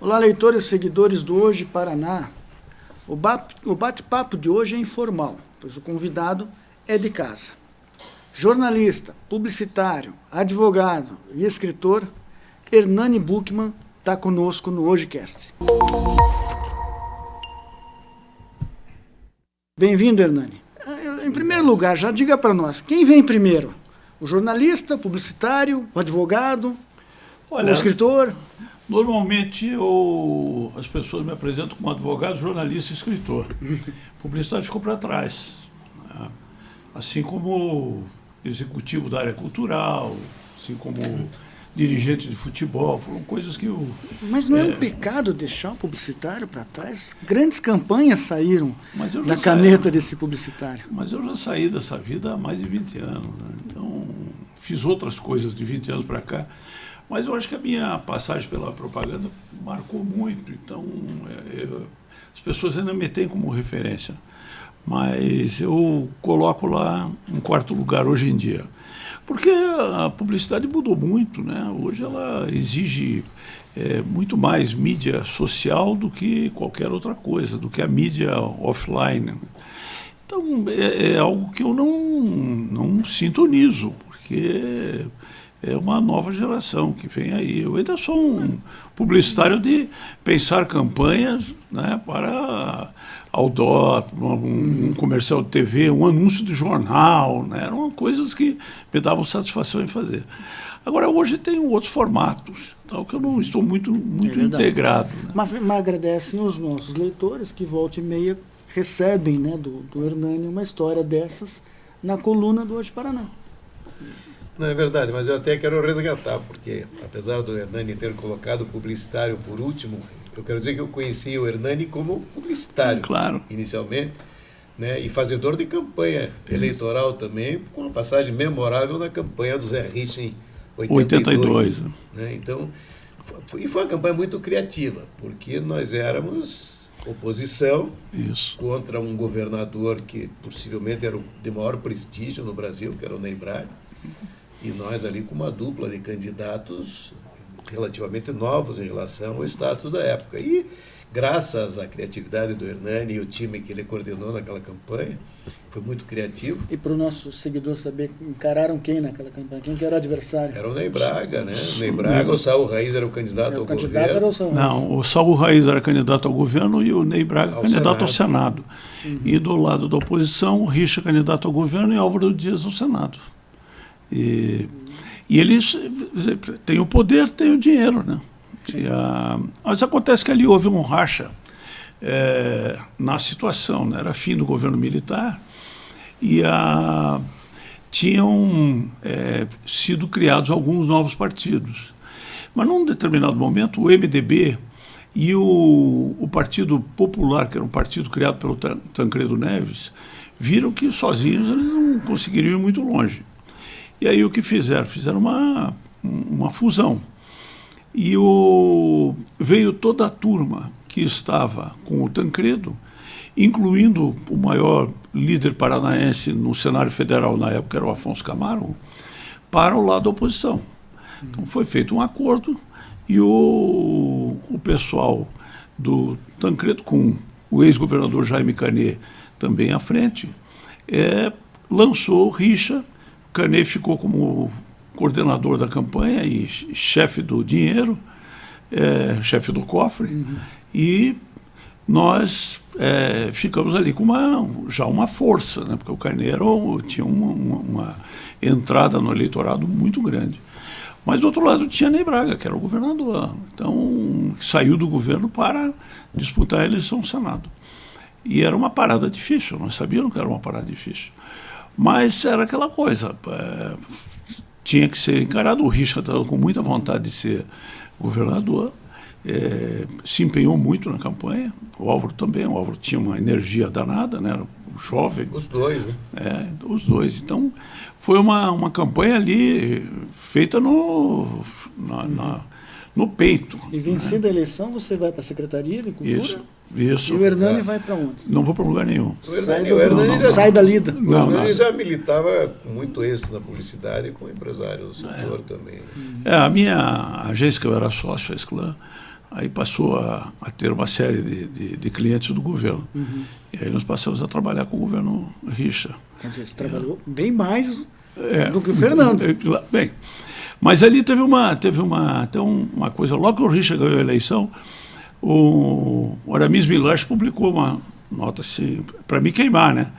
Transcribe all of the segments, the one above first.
Olá, leitores e seguidores do Hoje Paraná. O bate-papo de hoje é informal, pois o convidado é de casa. Jornalista, publicitário, advogado e escritor, Hernani Buchmann está conosco no HojeCast. Bem-vindo, Hernani. Em primeiro lugar, já diga para nós, quem vem primeiro? O jornalista, o publicitário, o advogado, o escritor? Normalmente as pessoas me apresentam como advogado, jornalista e escritor. O publicitário ficou para trás, né? Assim como executivo da área cultural, assim como dirigente de futebol, foram coisas que eu... Mas não é um pecado deixar o publicitário para trás? Grandes campanhas saíram da caneta desse publicitário. Mas eu já saí dessa vida há mais de 20 anos, né? Então, fiz outras coisas de 20 anos para cá. Mas eu acho que a minha passagem pela propaganda marcou muito. Então, as pessoas ainda me têm como referência. Mas eu coloco lá em quarto lugar hoje em dia. Porque a publicidade mudou muito, né? Hoje ela exige muito mais mídia social do que qualquer outra coisa, do que a mídia offline. Então, é algo que eu não sintonizo, porque é uma nova geração que vem aí. Eu ainda sou um publicitário de pensar campanhas, né, para outdoor, um comercial de TV, um anúncio de jornal, né, eram coisas que me davam satisfação em fazer. Agora, hoje tem outros formatos, tal, que eu não estou muito integrado. Né? Mas agradecem os nossos leitores que volta e meia recebem, né, do Hernani uma história dessas na coluna do Hoje Paraná. Não é verdade, mas eu até quero resgatar, porque apesar do Hernani ter colocado o publicitário por último, eu quero dizer que eu conheci o Hernani como publicitário, claro, inicialmente, né, e fazedor de campanha eleitoral também, com uma passagem memorável na campanha do Zé Richa em 82. Né, então, foi uma campanha muito criativa, porque nós éramos oposição. Isso. Contra um governador que possivelmente era o de maior prestígio no Brasil, que era o Ney Braga. E nós ali com uma dupla de candidatos relativamente novos em relação ao status da época. E graças à criatividade do Hernani e o time que ele coordenou naquela campanha, foi muito criativo. E para o nosso seguidor saber, encararam quem naquela campanha? Quem que era o adversário? Era o Ney Braga, né? O Ney Braga, o Saul Raiz era o candidato ao governo. Era o Saul Raiz. Não, o Saul Raiz era candidato ao governo e o Ney Braga candidato ao Senado. E do lado da oposição, o Richa candidato ao governo e Álvaro Dias ao Senado. E eles têm o poder, têm o dinheiro, né? Mas acontece que ali houve um racha na situação, né? Era fim do governo militar e tinham sido criados alguns novos partidos. Mas num determinado momento o MDB e o Partido Popular, que era um partido criado pelo Tancredo Neves, viram que sozinhos eles não conseguiriam ir muito longe. E aí o que fizeram? Fizeram uma fusão. E veio toda a turma que estava com o Tancredo, incluindo o maior líder paranaense no cenário federal na época, era o Afonso Camargo, para o lado da oposição. Então foi feito um acordo e o pessoal do Tancredo, com o ex-governador Jaime Canet também à frente, lançou o Richa. Canet ficou como coordenador da campanha e chefe do dinheiro, chefe do cofre, e nós ficamos ali com já uma força, né? Porque o Canet tinha uma entrada no eleitorado muito grande. Mas do outro lado tinha Ney Braga, que era o governador, então saiu do governo para disputar a eleição ao Senado. E era uma parada difícil, nós sabíamos que era uma parada difícil. Mas era aquela coisa, tinha que ser encarado. O Richard estava com muita vontade de ser governador, se empenhou muito na campanha, o Álvaro também. O Álvaro tinha uma energia danada, né? Era jovem. Os dois, né? Os dois. Então, foi uma campanha ali feita no peito. E vencida, né, a eleição, você vai para a Secretaria de Cultura? Isso. E o Hernani vai para onde? Não vou para lugar nenhum. O Hernani sai da lida. O Hernani já militava com muito êxito na publicidade e como empresário do setor também. A minha agência, que eu era sócio, a Esclã, aí passou a ter uma série de clientes do governo. E aí nós passamos a trabalhar com o governo Richa. Quer dizer, você trabalhou bem mais do que o Fernando. Bem, mas ali teve até uma coisa. Logo que o Richa ganhou a eleição, o Aramis Milach publicou uma nota assim, para me queimar, né?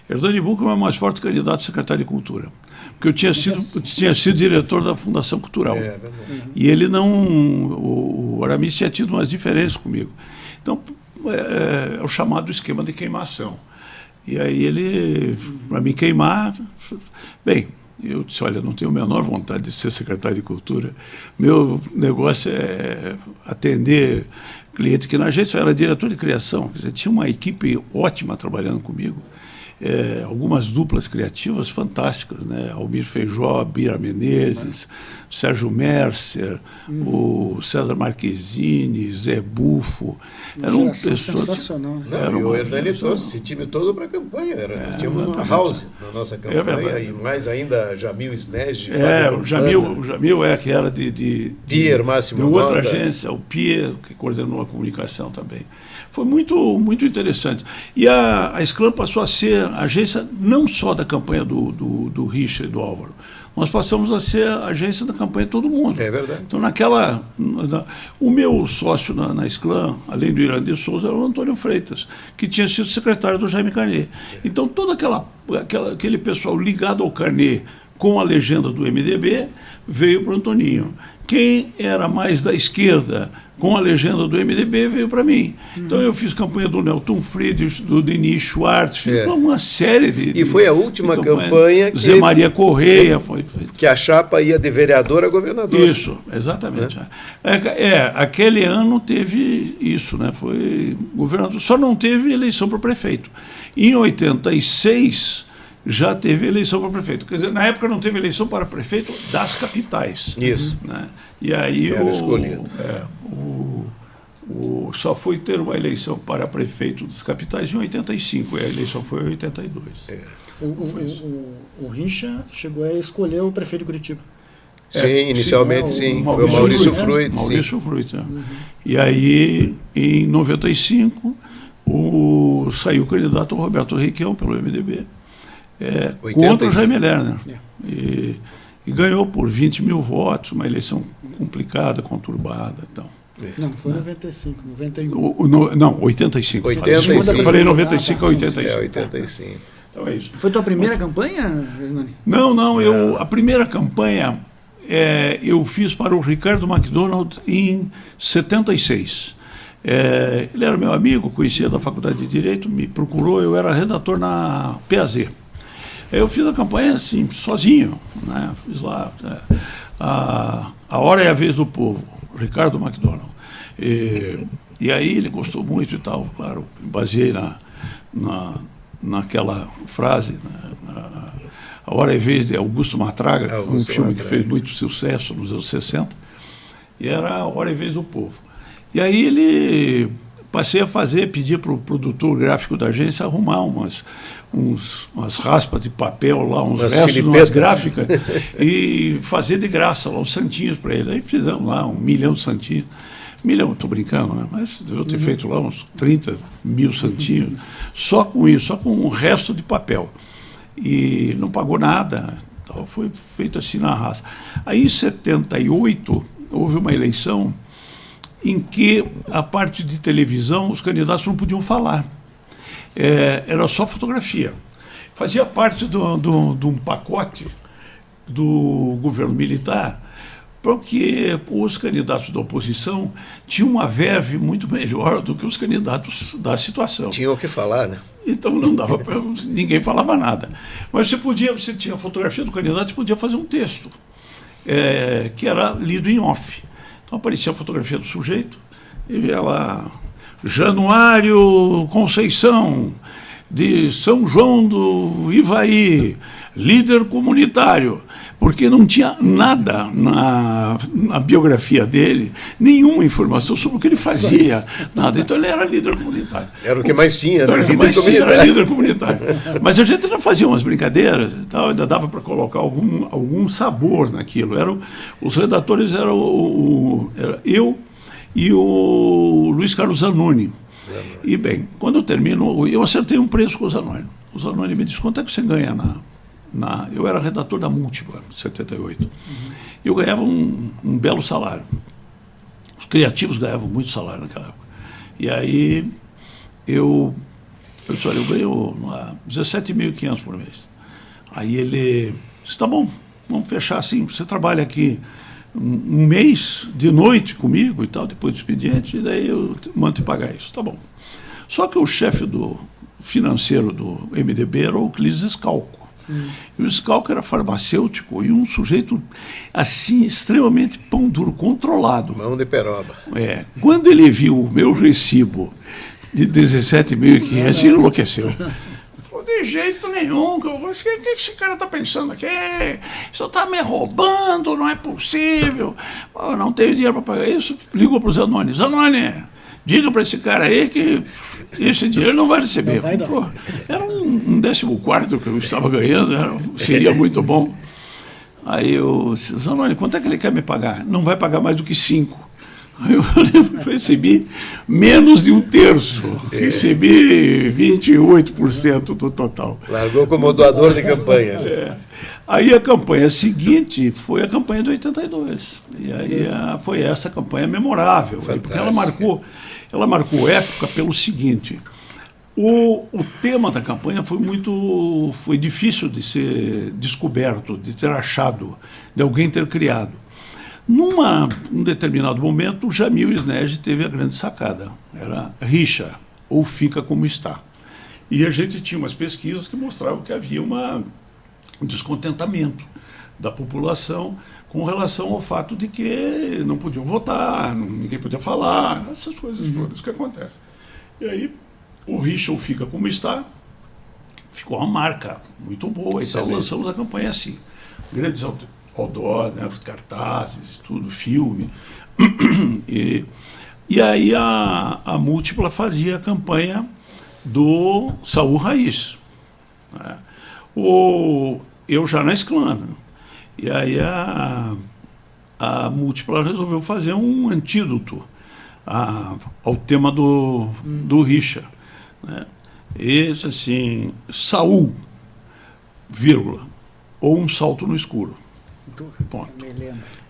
Hernani Buchmann é o mais forte candidato a secretário de Cultura. Porque eu tinha sido diretor da Fundação Cultural. E ele não... O Aramis tinha tido umas diferenças comigo. Então, é o chamado esquema de queimação. E aí ele, para me queimar... Bem, eu disse, olha, não tenho a menor vontade de ser secretário de Cultura. Meu negócio é atender cliente, que na agência eu era diretor de criação. Quer dizer, tinha uma equipe ótima trabalhando comigo. Algumas duplas criativas fantásticas, né? Almir Feijó, Bira Menezes, Sérgio Mercer, o César Marquezine, Zé Bufo. Eram pessoas sensacional. E o Hernani trouxe esse time todo para a campanha. Tínhamos uma house na nossa campanha, e mais ainda Jamil Snege. O Jamil que era de Pierre Máximo de outra Nota. agência, o Pierre, que coordenou a comunicação também. Foi muito, muito interessante. E a Sclam passou a ser a agência não só da campanha do Richa e do Álvaro. Nós passamos a ser a agência da campanha de todo mundo. É verdade. Então, o meu sócio na Sclam, além do Irandir Souza, era o Antônio Freitas, que tinha sido secretário do Jaime Carnet. Então, todo aquele pessoal ligado ao Carnet com a legenda do MDB veio para o Antoninho. Quem era mais da esquerda com a legenda do MDB veio para mim. Então eu fiz campanha do Nelton Friedrich, do Denis Schwartz, fiz uma série de... E foi a última campanha que... Zé Maria Correia foi... Que a chapa ia de vereador a governador. Isso, exatamente. Aquele ano teve isso, né? Foi governador. Só não teve eleição para prefeito. Em 86... já teve eleição para prefeito. Quer dizer, na época não teve eleição para prefeito das capitais. Isso. Né? E aí era escolhido. Só foi ter uma eleição para prefeito das capitais em 85, e a eleição foi em 82. O Richa chegou a escolher o prefeito de Curitiba. Sim, inicialmente sim. Foi o Maurício Fruit. Maurício Fruit. E aí, em 95, saiu o candidato Roberto Requião pelo MDB. Contra o Jaime Lerner. E ganhou por 20 mil votos, uma eleição complicada, conturbada. Então. Não, foi 95, 91. Não, 85. 85. Eu falei 95 a 85. 85. Então é isso. Foi tua primeira campanha, Hernani? Não, a primeira campanha eu fiz para o Ricardo MacDonald em 76. Ele era meu amigo, conhecia da Faculdade de Direito, me procurou, eu era redator na PAZ. Eu fiz a campanha assim, sozinho, né? Fiz lá a Hora é a Vez do Povo, Ricardo MacDonald. E aí ele gostou muito e tal, claro, me baseei naquela frase, A Hora é a Vez de Augusto Matraga, que foi um filme que fez muito sucesso nos anos 60, e era A Hora é a Vez do Povo. E aí passei a pedir para o produtor gráfico da agência arrumar umas raspas de papel lá, uns restos, umas gráficas, e fazer de graça lá os santinhos para ele. Aí fizemos lá 1 milhão de santinhos. 1 milhão, estou brincando, né? Mas eu ter feito lá uns 30 mil santinhos, só com isso, só com um resto de papel. E não pagou nada, então foi feito assim na raça. Aí em 78 houve uma eleição em que a parte de televisão, os candidatos não podiam falar. Era só fotografia. Fazia parte de um pacote do governo militar, porque os candidatos da oposição tinham uma verve muito melhor do que os candidatos da situação. Tinham o que falar, né? Então não dava para... ninguém falava nada. Mas você tinha a fotografia do candidato e podia fazer um texto, que era lido em off. Então aparecia a fotografia do sujeito e via lá Januário Conceição, de São João do Ivaí, líder comunitário, porque não tinha nada na biografia dele, nenhuma informação sobre o que ele fazia, nada. Então ele era líder comunitário. Era o que mais tinha, né? Era líder comunitário. Mas a gente ainda fazia umas brincadeiras e tal, ainda dava para colocar algum sabor naquilo. Os redatores eram eu e o Luiz Carlos Zanoni. E, bem, quando eu termino, eu acertei um preço com o Zanoni. O Zanoni me disse, quanto é que você ganha eu era redator da Múltipla, em 78. Eu ganhava um belo salário. Os criativos ganhavam muito salário naquela época. E aí, eu disse, olha, eu ganho 17.500 por mês. Aí ele disse, tá bom, vamos fechar assim, você trabalha aqui um mês de noite comigo e tal, depois do expediente, e daí eu mando te pagar isso. Tá bom. Só que o chefe financeiro do MDB era o Euclides Scalco. E o Scalco era farmacêutico e um sujeito assim, extremamente pão duro, controlado. Mão de peroba. Quando ele viu o meu recibo de 17.500, ele enlouqueceu. Falou, de jeito nenhum, o que esse cara está pensando aqui? Isso está me roubando, não é possível. Eu não tenho dinheiro para pagar isso. Ligou para o Zanoni. Zanoni, diga para esse cara aí que esse dinheiro não vai receber. Não vai dar. Pô, era um 14º que eu estava ganhando, seria muito bom. Aí eu disse, Zanoni, quanto é que ele quer me pagar? Não vai pagar mais do que 5. Aí eu recebi menos de 1/3. Recebi 28% do total. Largou como doador de campanha. Aí a campanha seguinte foi a campanha de 82. E aí foi essa campanha memorável. Porque ela marcou época pelo seguinte. O tema da campanha foi difícil de ser descoberto, de ter achado, de alguém ter criado. Num determinado momento, o Jamil Snejd teve a grande sacada. Era rixa, ou fica como está. E a gente tinha umas pesquisas que mostravam que havia um descontentamento da população com relação ao fato de que não podiam votar, ninguém podia falar, essas coisas todas que acontecem. E aí, o rixa ou fica como está, ficou uma marca muito boa. Então, lançamos a campanha assim. Grandes outdoor, né, os cartazes, tudo, filme. E aí a Múltipla fazia a campanha do Saul Raiz. Né? Eu já na Esclana. E aí a Múltipla resolveu fazer um antídoto ao tema do rixa. Né? Esse assim, Saul, vírgula, ou um salto no escuro. Ponto.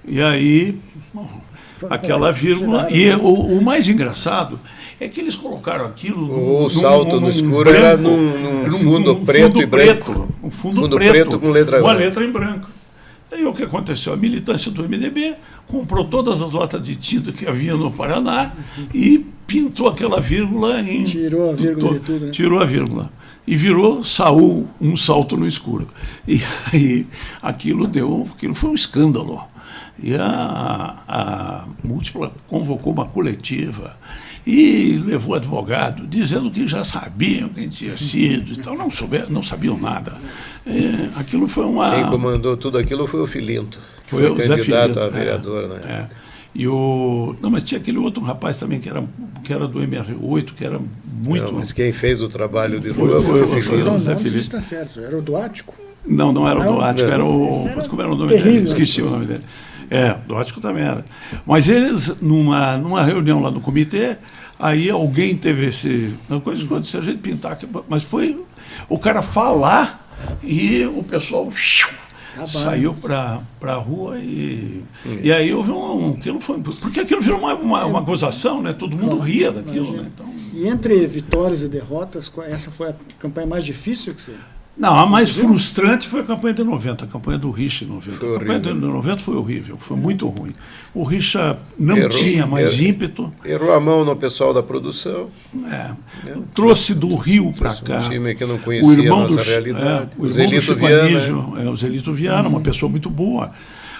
E aí, aquela vírgula. E o mais engraçado é que eles colocaram aquilo. O salto no escuro era num fundo preto e branco. Um fundo preto com letra uma branca. letra em branco. Aí o que aconteceu? A militância do MDB comprou todas as latas de tinta que havia no Paraná e pintou aquela vírgula em. Tirou a vírgula de tudo, né? Tirou a vírgula. E virou Saul, um salto no escuro. E aí aquilo foi um escândalo. E a Múltipla convocou uma coletiva e levou advogado, dizendo que já sabiam quem tinha sido, então não sabiam nada. Aquilo foi uma... Quem comandou tudo aquilo foi o Filinto, foi o Zé candidato Filinto, a vereador na época. Não, mas tinha aquele outro rapaz também que era do MR8, que era muito... Não, mas quem fez o trabalho de rua foi o Filinto. Não, Zé não Filinto. está certo. Era o do Ático? Não era o do Ático, era o... Era Como era o nome terrível. dele? Esqueci o nome dele. Do Ático também era. Mas eles, numa reunião lá no comitê, aí alguém teve uma coisa que se a gente pintar, mas foi o cara falar e o pessoal saiu para a rua e aí houve porque aquilo virou uma gozação, né? Todo mundo ria daquilo. Né? Então, e entre vitórias e derrotas, essa foi a campanha mais difícil que você... Não, a mais frustrante foi a campanha de 90, a campanha do Richa em 90. A campanha de 90 foi horrível, foi muito ruim. O Richa não tinha mais ímpeto. Errou a mão no pessoal da produção. Trouxe do Rio para cá. Um time que não conhecia a nossa realidade. O Zelito Viana. O Zelito Viana, uma pessoa muito boa.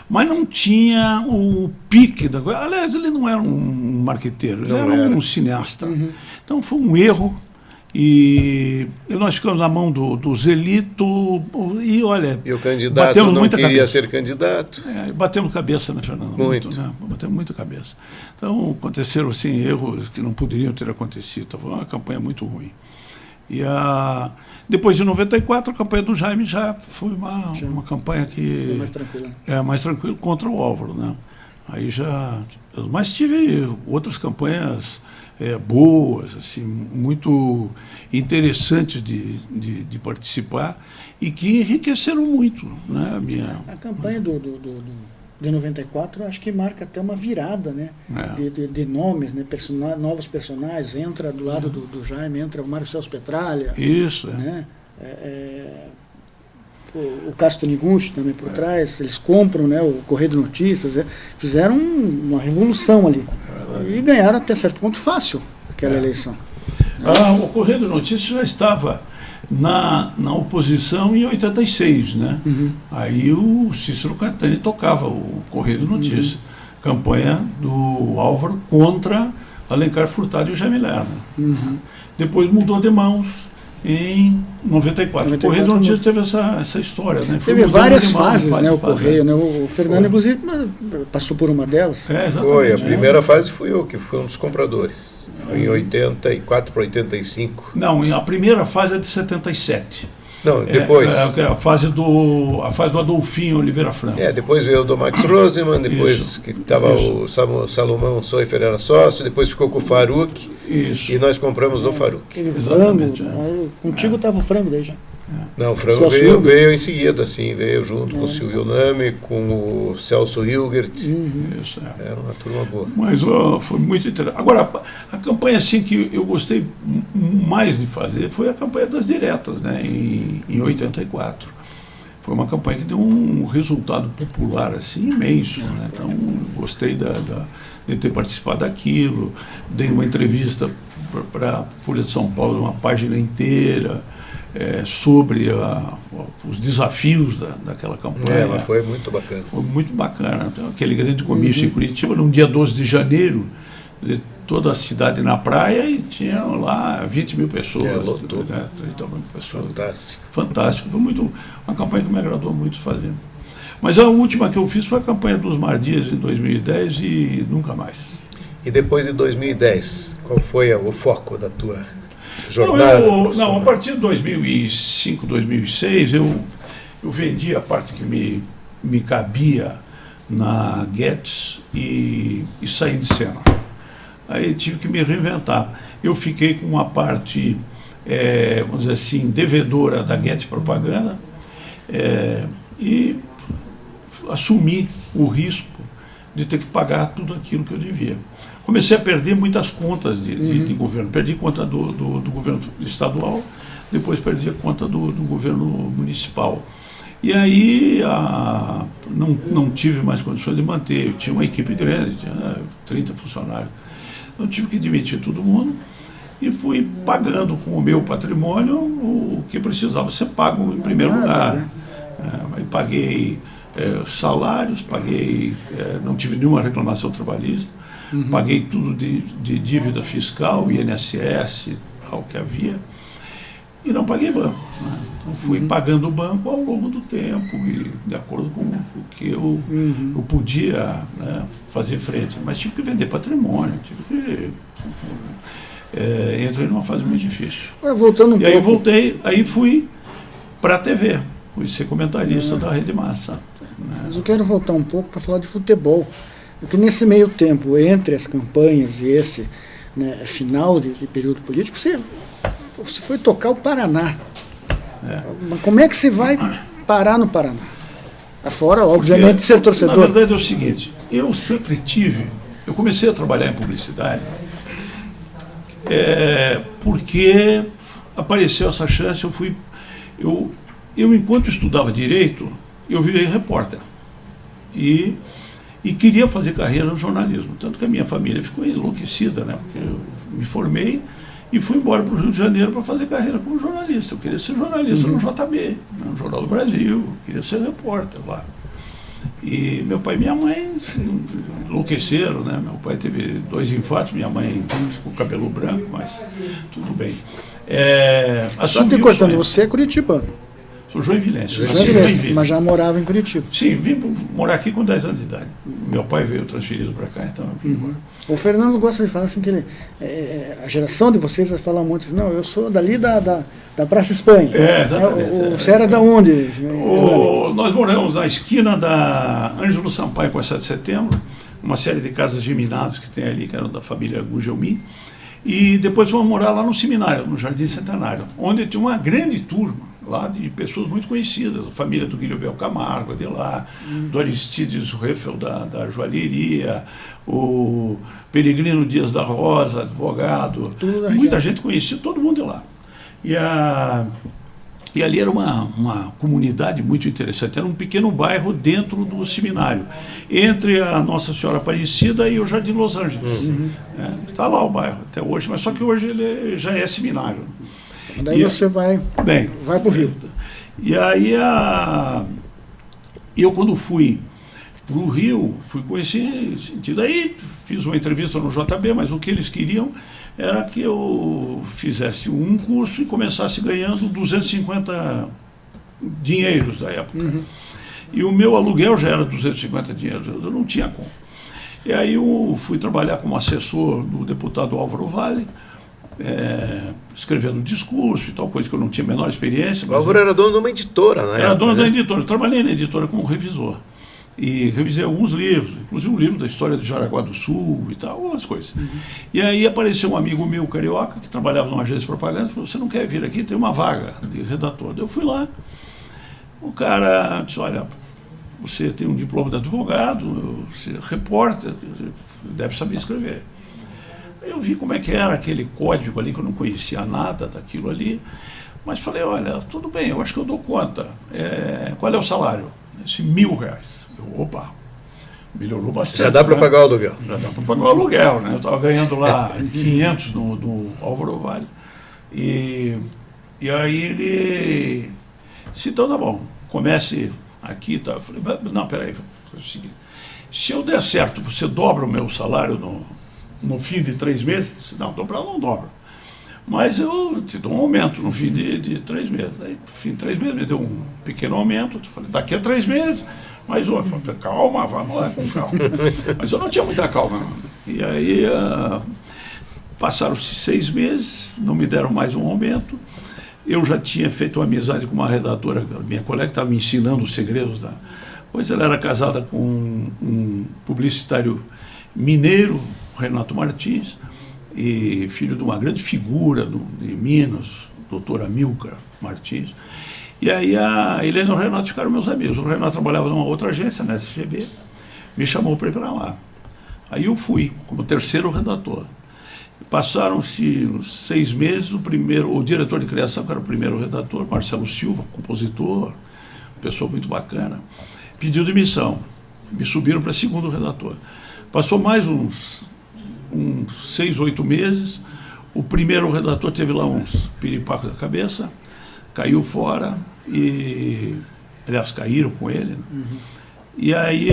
Mas não tinha o pique da coisa. Aliás, ele não era um marqueteiro, ele era um cineasta. Então foi um erro. E nós ficamos na mão do Zelito e, olha... E o candidato não queria ser candidato. Batemos cabeça, né, Fernando? Muito. Né? Batemos muita cabeça. Então, aconteceram, assim, erros que não poderiam ter acontecido. Foi uma campanha muito ruim. E depois de 94, a campanha do Jaime já foi uma campanha que... mais tranquila. Mais tranquilo contra o Álvaro, né? Aí já... Mas tive outras campanhas boas, assim, muito interessantes de participar e que enriqueceram muito, né, A campanha de 94, acho que marca até uma virada, né? De nomes, né? Novos personagens. Entra do lado do Jaime, entra o Mário Celso Petralha. Isso, né? O Castro Niguchi também por trás. Eles compram, né, o Correio de Notícias. Fizeram uma revolução ali. E ganharam até certo ponto fácil aquela eleição. O Correio de Notícias já estava na oposição em 86, né? Aí o Cícero Catani tocava o Correio de Notícias. Campanha do Álvaro contra Alencar Furtado e o Jaime Lerner. Depois mudou de mãos em 94. O Correio de Notícias teve essa história, né? Teve várias fases, né, o Correio, né? O Fernando, inclusive, passou por uma delas. Foi, a primeira fase fui eu, que fui um dos compradores. Em 84 para 85. Não, a primeira fase é de 77. Não, depois. A fase do Adolfinho Oliveira Franco. Depois veio o do Max Roseman, depois que estava o Salomão Soifer era sócio, depois ficou com o Faruq. E nós compramos do Faruq. Exatamente. Contigo estava o frango daí já. Não, o frango veio em seguida, assim, veio junto com o Silvio Nami, com o Celso Hilgert. Era uma turma boa. Mas foi muito interessante. Agora, a campanha assim, que eu gostei mais de fazer foi a campanha das diretas, né, em 84. Foi uma campanha que deu um resultado popular assim, imenso. Né? Então, gostei de ter participado daquilo. Dei uma entrevista para a Folha de São Paulo, uma página inteira. Sobre os desafios daquela campanha. Ela foi muito bacana. Foi muito bacana. Então, aquele grande comício em Curitiba, no dia 12 de janeiro, toda a cidade na praia e tinha lá 20 mil pessoas. Lotou. 30 mil pessoas. Fantástico. Fantástico. Foi uma campanha que me agradou muito fazer. Mas a última que eu fiz foi a campanha dos Mardias em 2010 e nunca mais. E depois de 2010, qual foi o foco da tua jornada? A partir de 2005, 2006, eu vendi a parte que me cabia na Getz e saí de cena. Aí tive que me reinventar. Eu fiquei com uma parte, vamos dizer assim, devedora da Getz Propaganda e assumi o risco de ter que pagar tudo aquilo que eu devia. Comecei a perder muitas contas de governo. Perdi conta do governo estadual, depois perdi a conta do governo municipal. E aí não tive mais condições de manter. Eu tinha uma equipe grande, tinha 30 funcionários. Eu tive que demitir todo mundo e fui pagando com o meu patrimônio o que precisava ser pago em primeiro lugar. Aí paguei salários, não tive nenhuma reclamação trabalhista. Paguei tudo de dívida fiscal, INSS, ao que havia, e não paguei banco. Né? Então fui pagando o banco ao longo do tempo, e de acordo com o que eu podia, né, fazer frente. Mas tive que vender patrimônio, entrei numa fase muito difícil. Voltando aí voltei, aí fui para a TV, fui ser comentarista da Rede Massa. Né? Mas eu quero voltar um pouco para falar de futebol. Porque nesse meio tempo, entre as campanhas e esse, né, final de período político, você foi tocar o Paraná. Mas como é que você vai parar no Paraná? Afora, obviamente, de ser torcedor. Na verdade é o seguinte, eu comecei a trabalhar em publicidade porque apareceu essa chance, eu enquanto estudava Direito, eu virei repórter. E queria fazer carreira no jornalismo. Tanto que a minha família ficou enlouquecida, né? Porque eu me formei e fui embora para o Rio de Janeiro para fazer carreira como jornalista. Eu queria ser jornalista no JB, no Jornal do Brasil, eu queria ser repórter lá. E meu pai e minha mãe enlouqueceram, né? Meu pai teve 2 infartos, minha mãe ficou com o cabelo branco, mas tudo bem. Só te cortando, você é curitibano. Sou joinvilense. Mas já morava em Curitiba. Sim, vim morar aqui com 10 anos de idade. Meu pai veio transferido para cá, então eu vim embora. O Fernando gosta de falar assim que a geração de vocês fala muito assim, não, eu sou dali da Praça Espanha. Exatamente. Você era da onde? Nós moramos na esquina da Ângelo Sampaio com a 7 de setembro, uma série de casas geminadas que tem ali, que eram da família Gugelmin, e depois fomos morar lá no seminário, no Jardim Centenário, onde tinha uma grande turma lá de pessoas muito conhecidas, a família do Guilherme Camargo, de lá, do Aristides Reffel, da joalheria, o Peregrino Dias da Rosa, advogado, muita gente conhecida, todo mundo de lá. E ali era uma comunidade muito interessante, era um pequeno bairro dentro do seminário, entre a Nossa Senhora Aparecida e o Jardim Los Angeles. Está lá o bairro até hoje, mas só que hoje ele já é seminário. Daí você vai para o Rio. E aí eu quando fui para o Rio, fui com esse sentido. Aí fiz uma entrevista no JB, mas o que eles queriam era que eu fizesse um curso e começasse ganhando 250 dinheiros da época. E o meu aluguel já era 250 dinheiros, eu não tinha como. E aí eu fui trabalhar como assessor do deputado Álvaro Vale, escrevendo discurso e tal, coisa que eu não tinha a menor experiência. O Álvaro era dono de uma editora, na época. Era dono da editora, eu trabalhei na editora como revisor. E revisei alguns livros, inclusive um livro da história do Jaraguá do Sul e tal, algumas coisas. E aí apareceu um amigo meu, carioca, que trabalhava numa agência de propaganda, e falou, você não quer vir aqui? Tem uma vaga de redator. Eu fui lá, o cara disse, olha, você tem um diploma de advogado, você é repórter, deve saber escrever. Eu vi como é que era aquele código ali, que eu não conhecia nada daquilo ali, mas falei, olha, tudo bem, eu acho que eu dou conta. Qual é o salário? Esse R$1.000. Opa, melhorou bastante. Já dá para pagar o aluguel. Já dá para pagar o aluguel, né? Eu estava ganhando lá 500 no Álvaro Vale. E aí ele disse, então tá bom, comece aqui. Tá. Eu falei, não, peraí, foi o seguinte, se eu der certo, você dobra o meu salário no fim de 3 meses? Eu disse, não, dobrar não dobra. Mas eu te dou um aumento no fim de 3 meses. Aí, no fim de 3 meses, me deu um pequeno aumento. Eu falei, daqui a 3 meses, mais um. Eu falei, calma, vamos lá com calma. Mas eu não tinha muita calma. Não. E aí, passaram-se 6 meses, não me deram mais um aumento. Eu já tinha feito uma amizade com uma redatora, minha colega, que estava me ensinando os segredos da... Pois ela era casada com um publicitário mineiro, Renato Martins, e filho de uma grande figura de Minas, doutora Amilcar Martins. E aí a Helena e o Renato ficaram meus amigos. O Renato trabalhava numa outra agência, na SGB, me chamou para ir para lá. Aí eu fui, como terceiro redator. Passaram-se 6 meses, o diretor de criação, que era o primeiro redator, Marcelo Silva, compositor, pessoa muito bacana, pediu demissão. Me subiram para segundo redator. Passou mais uns 6, 8 meses, o primeiro redator teve lá uns piripacos da cabeça, caiu fora, aliás, caíram com ele. Né? E aí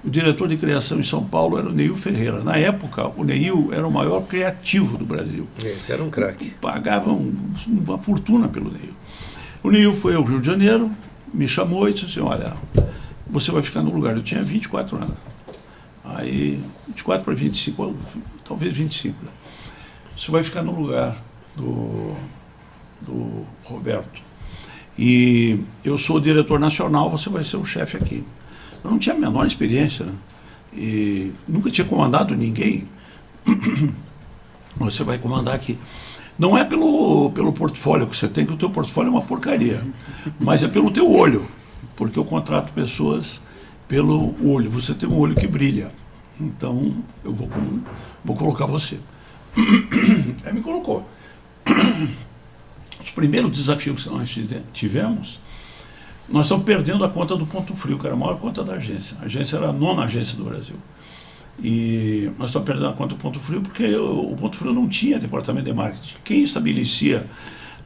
o diretor de criação em São Paulo era o Neil Ferreira. Na época, o Neil era o maior criativo do Brasil. Esse era um craque. Pagavam uma fortuna pelo Neil. O Neil foi ao Rio de Janeiro, me chamou e disse assim, olha, você vai ficar no lugar. Eu tinha 24 anos. Aí, 24 para 25, talvez 25. Né? Você vai ficar no lugar do Roberto. E eu sou o diretor nacional, você vai ser o chefe aqui. Eu não tinha a menor experiência, né? E nunca tinha comandado ninguém. Você vai comandar aqui. Não é pelo portfólio que você tem, que o teu portfólio é uma porcaria, mas é pelo teu olho, porque eu contrato pessoas pelo olho. Você tem um olho que brilha, então eu vou colocar você. Aí me colocou. Os primeiros desafios que nós tivemos, nós estamos perdendo a conta do Ponto Frio, que era a maior conta da agência. A agência era a 9ª agência do Brasil. E nós estamos perdendo a conta do Ponto Frio porque o Ponto Frio não tinha departamento de marketing. Quem estabelecia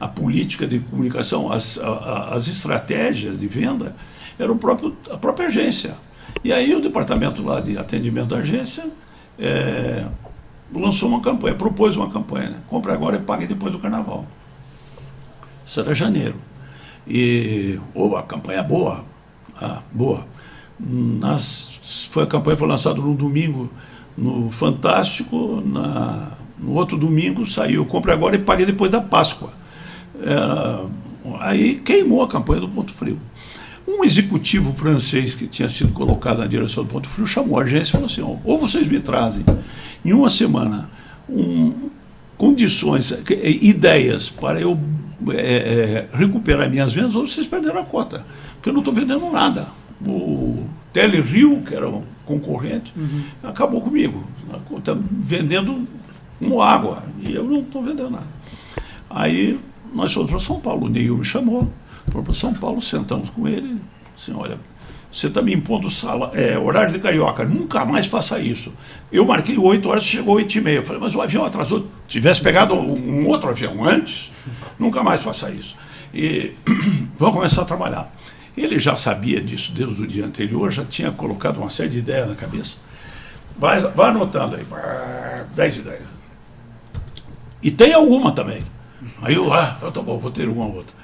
a política de comunicação, as estratégias de venda, era a própria agência. E aí o departamento lá de atendimento da agência lançou uma campanha, propôs uma campanha, né? Compre agora e pague depois do carnaval. Isso era janeiro. E a campanha boa, boa. A campanha foi lançada no domingo no Fantástico, no outro domingo saiu Compre Agora e Pague depois da Páscoa. Aí queimou a campanha do Ponto Frio. Um executivo francês que tinha sido colocado na direção do Ponto Frio chamou a agência e falou assim, ou vocês me trazem em uma semana condições, ideias para eu recuperar minhas vendas, ou vocês perderam a cota, porque eu não estou vendendo nada. O Telerio, que era um concorrente, acabou comigo, está vendendo como água, e eu não estou vendendo nada. Aí nós fomos para São Paulo, o Neil me chamou, fomos para São Paulo, sentamos com ele, assim, olha, você está me impondo horário de carioca, nunca mais faça isso. Eu marquei 8 horas, chegou 8h30. Eu falei, mas o avião atrasou, tivesse pegado um outro avião antes, nunca mais faça isso. E vamos começar a trabalhar. Ele já sabia disso desde o dia anterior, já tinha colocado uma série de ideias na cabeça. Vai anotando aí, 10 ideias. E tem alguma também. Aí eu, tá bom, vou ter uma ou outra.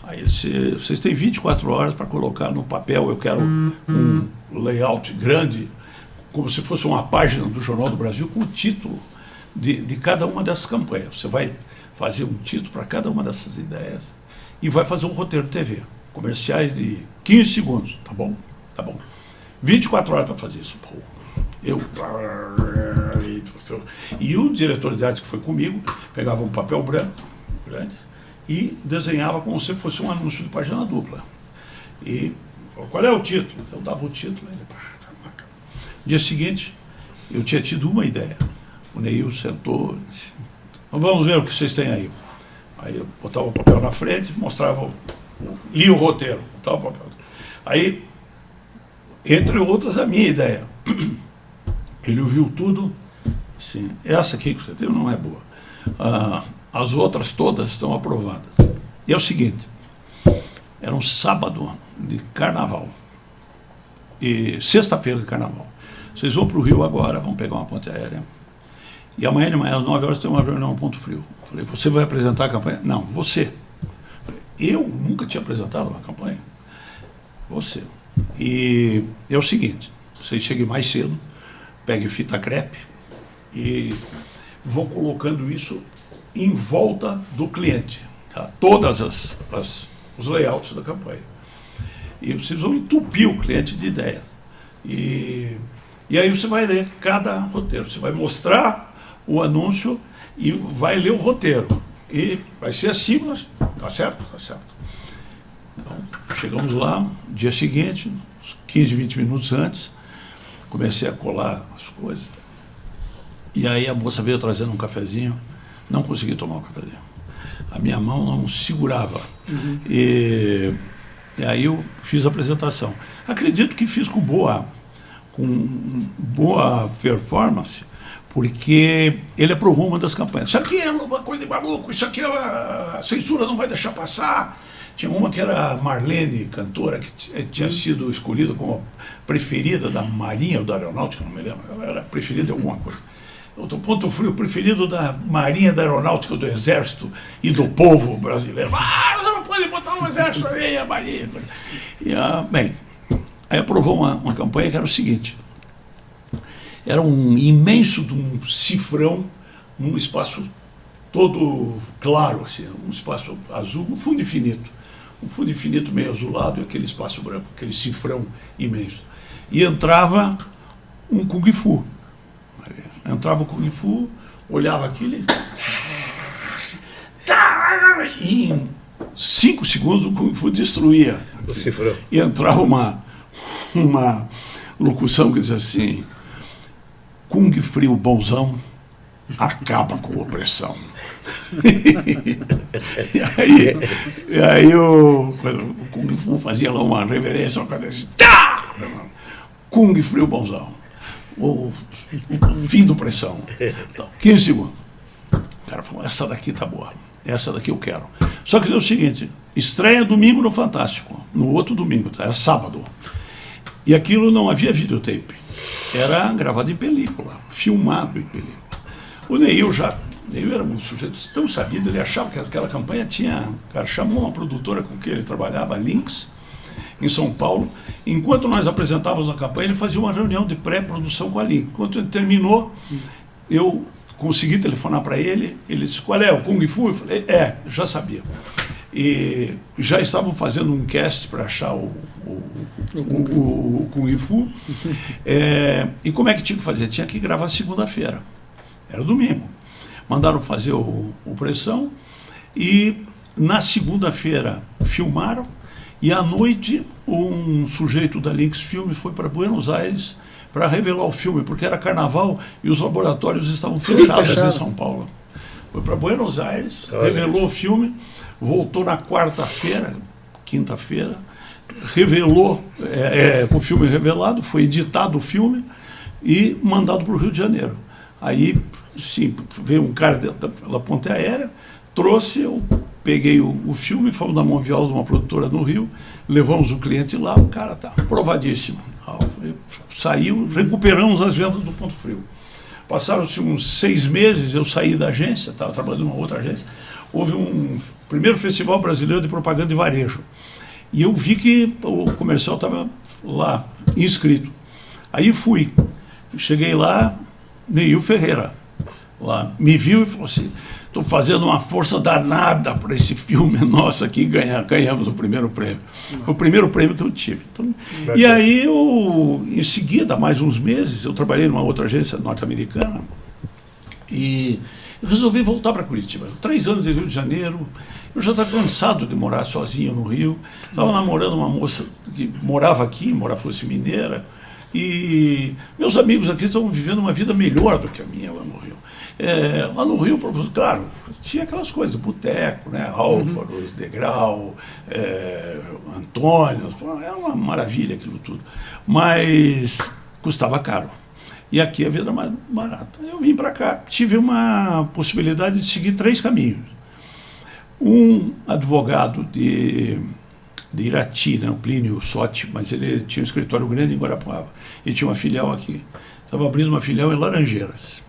Aí vocês têm 24 horas para colocar no papel, eu quero um layout grande, como se fosse uma página do Jornal do Brasil, com o título de cada uma dessas campanhas. Você vai fazer um título para cada uma dessas ideias e vai fazer um roteiro de TV. Comerciais de 15 segundos, tá bom? Tá bom. 24 horas para fazer isso. Pô, e o diretor de arte que foi comigo pegava um papel branco grande e desenhava como se fosse um anúncio de página dupla. E falou, qual é o título? Eu dava o título. Ele, no dia seguinte, eu tinha tido uma ideia. O Neil sentou e disse, então vamos ver o que vocês têm aí. Aí eu botava o papel na frente, mostrava, lia o roteiro, botava o papel. Aí, entre outras, a minha ideia. Ele ouviu tudo, assim, essa aqui que você tem não é boa. As outras todas estão aprovadas. E é o seguinte, era um sábado de carnaval, e sexta-feira de carnaval. Vocês vão para o Rio agora, vão pegar uma ponte aérea, e amanhã de manhã, às 9 horas, tem uma reunião no Ponto Frio. Falei, você vai apresentar a campanha? Não, você. Falei, eu nunca tinha apresentado uma campanha. Você. E é o seguinte, vocês cheguem mais cedo, peguem fita crepe e vão colocando isso em volta do cliente, tá? Todas os layouts da campanha. E vocês vão entupir o cliente de ideias. E aí você vai ler cada roteiro, você vai mostrar o anúncio e vai ler o roteiro. E vai ser assim, mas tá certo? Tá certo. Então, chegamos lá, dia seguinte, uns 15, 20 minutos antes, comecei a colar as coisas. E aí a moça veio trazendo um cafezinho, não consegui tomar o cafezinho. A minha mão não segurava. E aí eu fiz a apresentação. Acredito que fiz com boa performance, porque ele aprovou uma das campanhas. Isso aqui é uma coisa de maluco, isso aqui a censura não vai deixar passar. Tinha uma que era a Marlene, cantora, que tinha sido escolhida como preferida da Marinha ou da Aeronáutica, não me lembro, ela era preferida de alguma coisa. O Ponto Frio preferido da Marinha, da Aeronáutica, do Exército e do povo brasileiro. Você não pode botar um exército aí, a Marinha. Bem, aí aprovou uma campanha que era o seguinte, era um imenso cifrão num espaço todo claro, assim, um espaço azul, um fundo infinito meio azulado e aquele espaço branco, aquele cifrão imenso. E entrava um Kung Fu. Entrava o Kung Fu, olhava aquilo e em 5 segundos o Kung Fu destruía o cifrão. E entrava uma locução que diz assim, Kung Frio bonzão acaba com a opressão. e aí o Kung Fu fazia lá uma reverência, uma coisa assim, Kung Frio bonzão. O fim do pressão. Então, 15 segundos. O cara falou, essa daqui tá boa, essa daqui eu quero. Só que é o seguinte, estreia domingo no Fantástico, no outro domingo, tá? Era sábado. E aquilo não havia videotape, era gravado em película, filmado em película. O Neil era um sujeito tão sabido, ele achava que aquela campanha tinha... O cara chamou uma produtora com quem ele trabalhava, Lynx, em São Paulo. Enquanto nós apresentávamos a campanha, ele fazia uma reunião de pré-produção com a Lynx. Quando ele terminou, eu consegui telefonar para ele, ele disse, qual é, o Kung Fu? Eu falei, já sabia. E já estavam fazendo um cast para achar o Kung Fu. E como é que tinha que fazer? Tinha que gravar segunda-feira. Era domingo. Mandaram fazer o Pressão e na segunda-feira filmaram e à noite um sujeito da Lynx Film foi para Buenos Aires para revelar o filme, porque era carnaval e os laboratórios estavam fechados em São Paulo. Foi para Buenos Aires, revelou o filme, voltou na quarta-feira, quinta-feira, revelou, com o filme revelado, foi editado o filme e mandado para o Rio de Janeiro. Aí, sim, veio um cara da ponte aérea, trouxe, eu peguei o filme, fomos na Monvial de uma produtora no Rio, levamos o cliente lá, o cara está aprovadíssimo. Saiu, recuperamos as vendas do Ponto Frio. Passaram-se uns 6 meses, eu saí da agência, estava trabalhando numa outra agência, houve um primeiro Festival Brasileiro de Propaganda de Varejo. E eu vi que o comercial estava lá, inscrito. Aí fui, cheguei lá, Neil Ferreira, lá, me viu e falou assim, estou fazendo uma força danada para esse filme nosso aqui, ganhamos o primeiro prêmio. Foi o primeiro prêmio que eu tive. Então, e aí, em seguida, mais uns meses, eu trabalhei numa outra agência norte-americana e resolvi voltar para Curitiba. 3 anos de Rio de Janeiro, eu já estava cansado de morar sozinho no Rio, estava namorando uma moça que morava aqui, fosse mineira, e meus amigos aqui estavam vivendo uma vida melhor do que a minha lá no Rio. Lá no Rio, claro, tinha aquelas coisas, boteco, né? Álvaros, Degrau, Antônio, era uma maravilha aquilo tudo. Mas custava caro. E aqui a vida era mais barata. Eu vim para cá, tive uma possibilidade de seguir 3 caminhos. Um advogado de Irati, né? O Plínio Sotti, mas ele tinha um escritório grande em Guarapuava. E tinha uma filial aqui. Estava abrindo uma filial em Laranjeiras.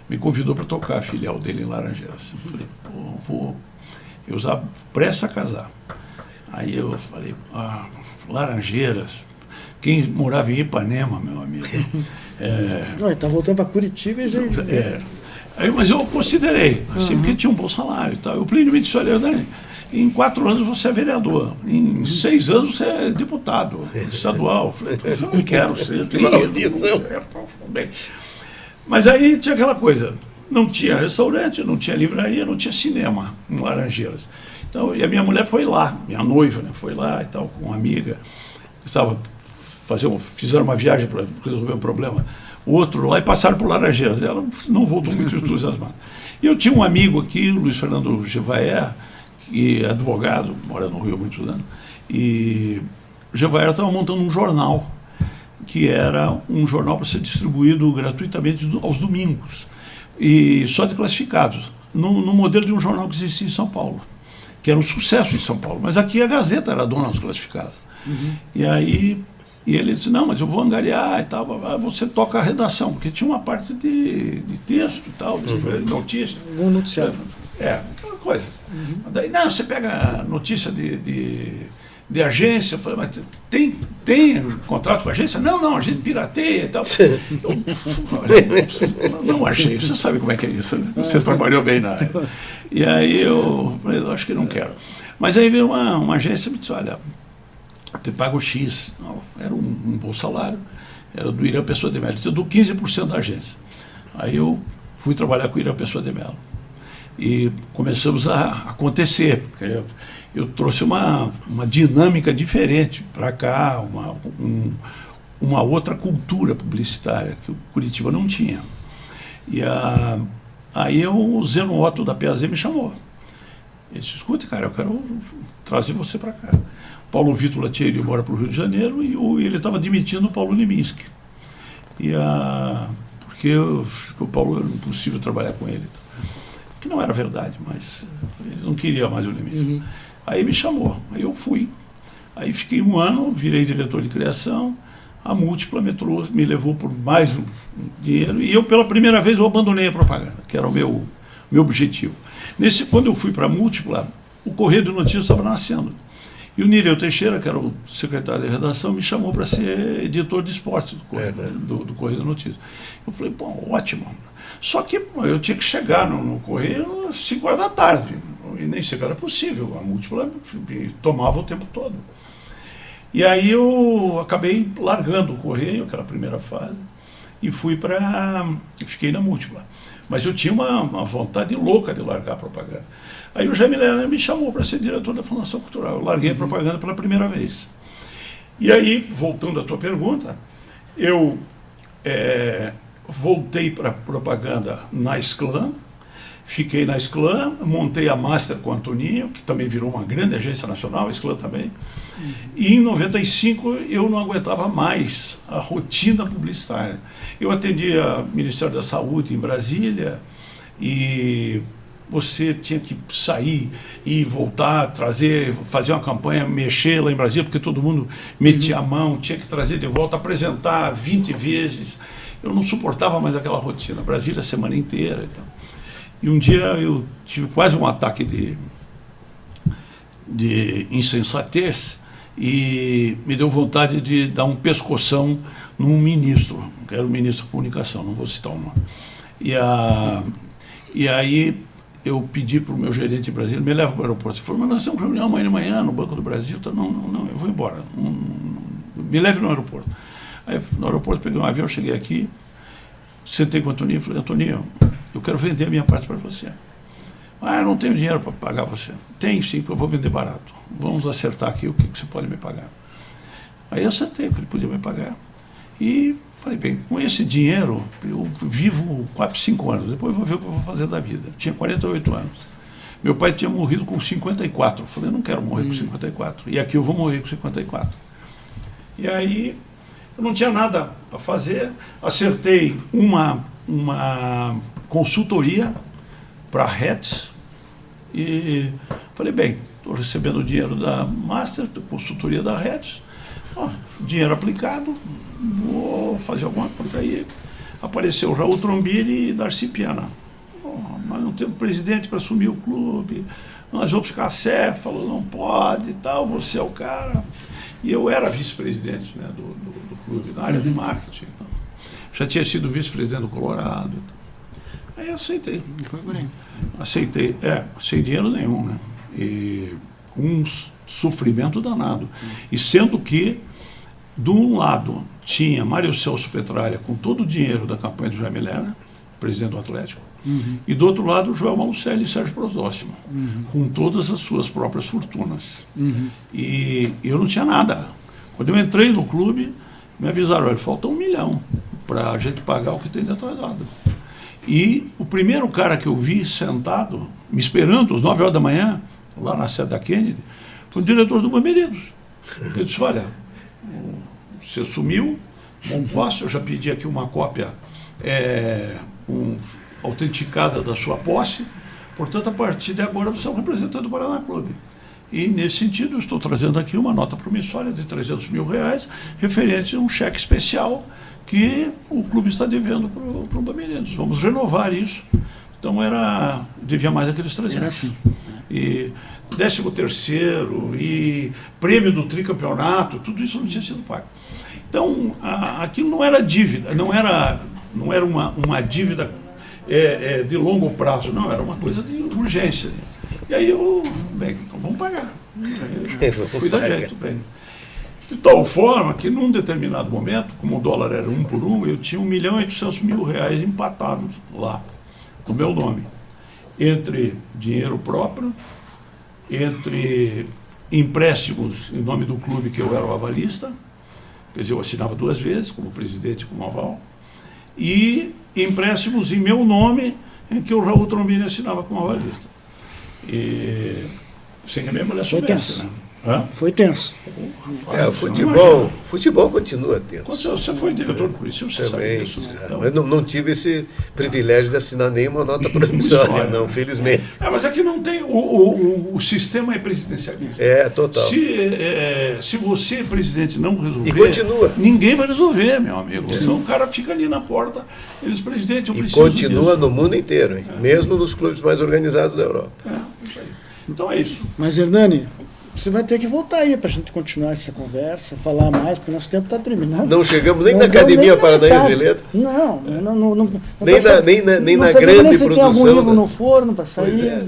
Me convidou para tocar a filial dele em Laranjeiras. Eu falei, eu já prestes a casar. Aí eu falei, Laranjeiras, quem morava em Ipanema, meu amigo. Está voltando para Curitiba e já... Mas eu considerei, assim, porque tinha um bom salário e tal. O Plínio me disse, olha, Dani, em 4 anos você é vereador, em 6 anos você é deputado estadual. Eu falei, eu não quero ser. Bem. Mas aí tinha aquela coisa, não tinha restaurante, não tinha livraria, não tinha cinema em Laranjeiras. Então, e a minha mulher foi lá, minha noiva, né, foi lá e tal, com uma amiga, fizeram uma viagem para resolver um problema, outro lá, e passaram por Laranjeiras. Ela não voltou muito entusiasmada. E eu tinha um amigo aqui, Luiz Fernando Gevaer, que é advogado, mora no Rio há muitos anos, e o Gevaer estava montando um jornal, que era um jornal para ser distribuído gratuitamente aos domingos, e só de classificados, no modelo de um jornal que existia em São Paulo, que era um sucesso em São Paulo, mas aqui a Gazeta era dona dos classificados. E aí ele disse, não, mas eu vou angariar e tal, você toca a redação, porque tinha uma parte de texto e tal, de notícia. Um noticiário. Aquela coisa. Daí, não, você pega notícia de agência, eu falei, mas tem contrato com a agência? Não, a gente pirateia e tal. Não achei, você sabe como é que é isso, né? Você trabalhou bem na área. E aí eu falei, eu acho que não quero. Mas aí veio uma agência e me disse, olha, te pago X. Não, era um bom salário, era do Irã Pessoa de Mello, do 15% da agência. Aí eu fui trabalhar com o Irã Pessoa de Mello. E começamos a acontecer, porque eu trouxe uma dinâmica diferente para cá, uma outra cultura publicitária que o Curitiba não tinha. E aí o Zeno Otto da PAZ me chamou. Ele disse, escute, cara, eu quero trazer você para cá. Paulo Vitor Latieri mora para o Rio de Janeiro e ele estava demitindo o Paulo Leminski. Porque o Paulo era impossível trabalhar com ele. Que não era verdade, mas ele não queria mais o Leminski. Aí me chamou, aí eu fui. Aí fiquei 1 ano, virei diretor de criação, a Múltipla me levou por mais um dinheiro, e eu, pela primeira vez, eu abandonei a propaganda, que era o meu objetivo. Quando eu fui para a Múltipla, o Correio de Notícias estava nascendo. E o Nireu Teixeira, que era o secretário de redação, me chamou para ser editor de esporte do Correio de Notícias. Eu falei, pô, ótimo. Só que eu tinha que chegar no Correio às 5 horas da tarde. nem sempre era possível, a múltipla tomava o tempo todo. E aí eu acabei largando o Correio, aquela primeira fase, e fiquei na múltipla. Mas eu tinha uma vontade louca de largar a propaganda. Aí o Jaime Lerner me chamou para ser diretor da Fundação Cultural. Eu larguei a propaganda pela primeira vez. E aí, voltando à tua pergunta, eu voltei para a propaganda na Sclan, fiquei na Sclan, montei a Master com o Antoninho, que também virou uma grande agência nacional, a Sclan também. E em 95 eu não aguentava mais a rotina publicitária. Eu atendia o Ministério da Saúde em Brasília e você tinha que sair e voltar, trazer, fazer uma campanha, mexer lá em Brasília, porque todo mundo metia a mão, tinha que trazer de volta, apresentar 20 vezes. Eu não suportava mais aquela rotina, Brasília a semana inteira. Então. E um dia eu tive quase um ataque de insensatez e me deu vontade de dar um pescoção num ministro, que era o ministro da Comunicação, não vou citar o nome. E aí eu pedi para o meu gerente em Brasília, me leva para o aeroporto. Ele falou, mas nós temos reunião amanhã de manhã no Banco do Brasil. Então, não, eu vou embora. Me leve no aeroporto. Aí no aeroporto peguei um avião, cheguei aqui, sentei com o Antoninho e falei, Antoninho, eu quero vender a minha parte para você. Eu não tenho dinheiro para pagar você. Tem sim, porque eu vou vender barato. Vamos acertar aqui o que você pode me pagar. Aí eu acertei o que ele podia me pagar. E falei, bem, com esse dinheiro eu vivo 4, 5 anos, depois eu vou ver o que eu vou fazer da vida. Eu tinha 48 anos. Meu pai tinha morrido com 54. Eu falei, eu não quero morrer com 54. E aqui eu vou morrer com 54. E aí eu não tinha nada a fazer, acertei uma consultoria para a Hertz e falei, bem, estou recebendo o dinheiro da Master, da consultoria da Hertz, dinheiro aplicado, vou fazer alguma coisa. Aí apareceu Raul Trombini e Darcy Piana. Mas não temos presidente para assumir o clube, nós vamos ficar acéfalo, não pode e tal, você é o cara. E eu era vice-presidente, né, do clube, na área de marketing. Então, já tinha sido vice-presidente do Colorado. Aí eu aceitei. Foi por aí. Aceitei, sem dinheiro nenhum, né? E um sofrimento danado. E sendo que, de um lado, tinha Mário Celso Petralha com todo o dinheiro da campanha do Jaime Lerner, presidente do Atlético, e do outro lado, Joel Malucelli e Sérgio Prosóximo, com todas as suas próprias fortunas. E eu não tinha nada. Quando eu entrei no clube, me avisaram, olha, falta $1 milhão para a gente pagar o que tem de atrasado. E o primeiro cara que eu vi sentado, me esperando, às 9 horas da manhã, lá na sede da Kennedy, foi o diretor do Bameridos. Ele disse, olha, você sumiu, bom posse, eu já pedi aqui uma cópia autenticada da sua posse, portanto, a partir de agora você é um representante do Paraná Clube. E, nesse sentido, eu estou trazendo aqui uma nota promissória de R$300 mil, referente a um cheque especial que o clube está devendo para o Bameridos. Vamos renovar isso. Então, devia mais aqueles 300. Era assim. E 13º, e prêmio do tricampeonato, tudo isso não tinha sido pago. Então, aquilo não era dívida, não era uma dívida de longo prazo, não, era uma coisa de urgência. E aí bem, então vamos pagar. Fui dar jeito, bem. De tal forma que, num determinado momento, como o dólar era 1 por 1, eu tinha R$1.800.000 empatados lá, no meu nome, entre dinheiro próprio, entre empréstimos em nome do clube, que eu era o avalista, quer dizer, eu assinava 2 vezes, como presidente e como aval, e empréstimos em meu nome, em que o Raul Trombini assinava como avalista. E sem que a minha mulher soubesse, né? Foi tenso. O futebol continua tenso. Você foi diretor do Curitiba, você também, sabe disso, né? Então, mas não tive esse privilégio de assinar nenhuma nota promissória, não, felizmente. Mas aqui não tem, o sistema é presidencialista. Total. Se você, presidente, não resolver, e continua. Ninguém vai resolver, meu amigo. Então o cara fica ali na porta, eles, presidente, eu preciso continua disso. No mundo inteiro, hein? Mesmo nos clubes mais organizados da Europa. Então é isso. Mas, Hernani, você vai ter que voltar aí para a gente continuar essa conversa, falar mais, porque o nosso tempo está terminando. Não chegamos nem na Academia Paranaense de Letras. Não nem na grande nem produção. tem algum livro no forno para sair.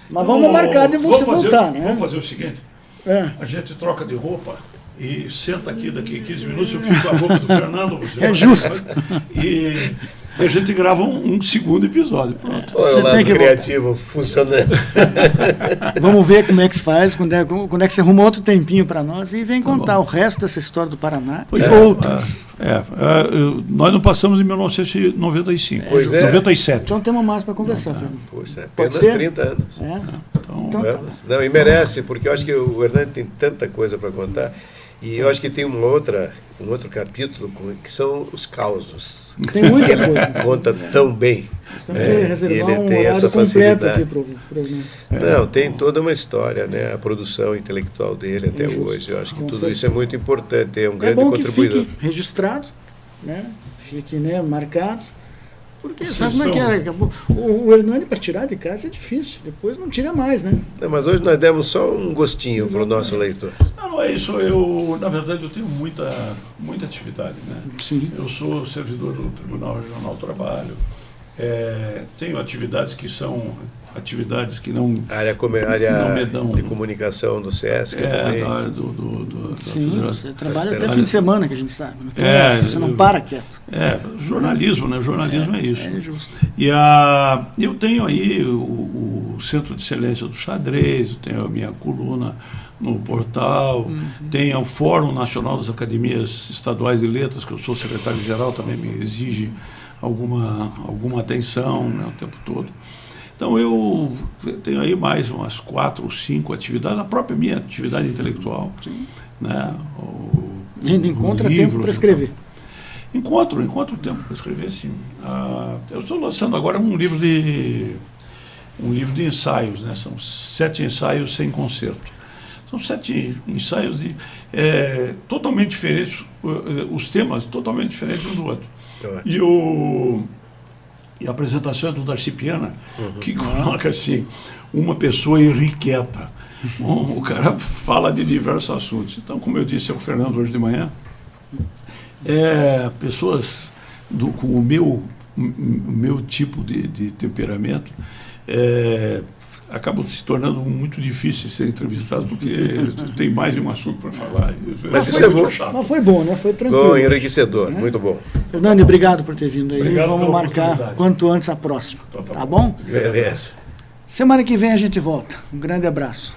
Mas vamos marcar de você voltar, né? Vamos fazer o seguinte, a gente troca de roupa e senta aqui daqui 15 minutos, eu fico com a roupa do Fernando, você É justo. E a gente grava um segundo episódio. Pronto. Olha o lado criativo funcionando. Vamos ver como é que se faz, quando é que você arruma outro tempinho para nós e vem contar o resto dessa história do Paraná e outras. Nós não passamos em 1995, Pois é. 97. Então temos mais para conversar, Fernando. Poxa, Pode apenas ser? 30 anos. Então tá. Não, e merece, porque eu acho que o Hernani tem tanta coisa para contar. E eu acho que tem um outro capítulo que são os causos. Tem muita coisa. Conta tão bem. Nós temos que reservar ele um tem horário essa completo aqui facilidade. para mim. Não, tem toda uma história, né? A produção intelectual dele até Justo. hoje. Eu acho que Com tudo certeza. isso é muito importante, é um É grande bom que contribuidor. fique registrado, né? Fique, né, marcado. Porque Vocês sabe como é que são- é? O Hernani para tirar de casa é difícil. Depois não tira mais, né? Não, mas hoje nós demos só um gostinho para o nosso leitor. Não é isso. Na verdade, eu tenho muita atividade, né? Sim. Eu sou servidor do Tribunal Regional do Trabalho. Tenho atividades que são atividades que não... Área Não me dão- de comunicação do SESC também. da área da Sim, Federação. você trabalha até Federação. fim de semana, que a gente sabe. Não tem É, essa, você não para quieto. Jornalismo, né? Jornalismo é isso. É justo. E eu tenho aí o Centro de Excelência do Xadrez, eu tenho a minha coluna no portal, tenho o Fórum Nacional das Academias Estaduais de Letras, que eu sou secretário-geral, também me exige alguma atenção, né, o tempo todo. Então eu tenho aí mais umas 4 ou 5 atividades, a própria minha atividade intelectual. Né, A gente encontra tempo livros, para escrever. Encontro tempo para escrever, sim. Eu estou lançando agora um livro de ensaios, né? São 7 ensaios sem concerto. São 7 ensaios totalmente diferentes, os temas totalmente diferentes um do outro. E a apresentação é do Darcy Piana, que coloca assim, uma pessoa irrequieta. O cara fala de diversos assuntos. Então, como eu disse ao Fernando hoje de manhã, pessoas com o meu tipo de temperamento acabam se tornando muito difíceis de ser entrevistados, porque tem mais de um assunto para falar. Mas isso Foi é muito bom. chato. Mas foi bom, né? Foi tranquilo. Bom, enriquecedor, muito bom. Hernani, obrigado por ter vindo aí. Obrigado Vamos pela marcar oportunidade. quanto antes a próxima. Então tá Tá bom. bom? Beleza. Semana que vem a gente volta. Um grande abraço.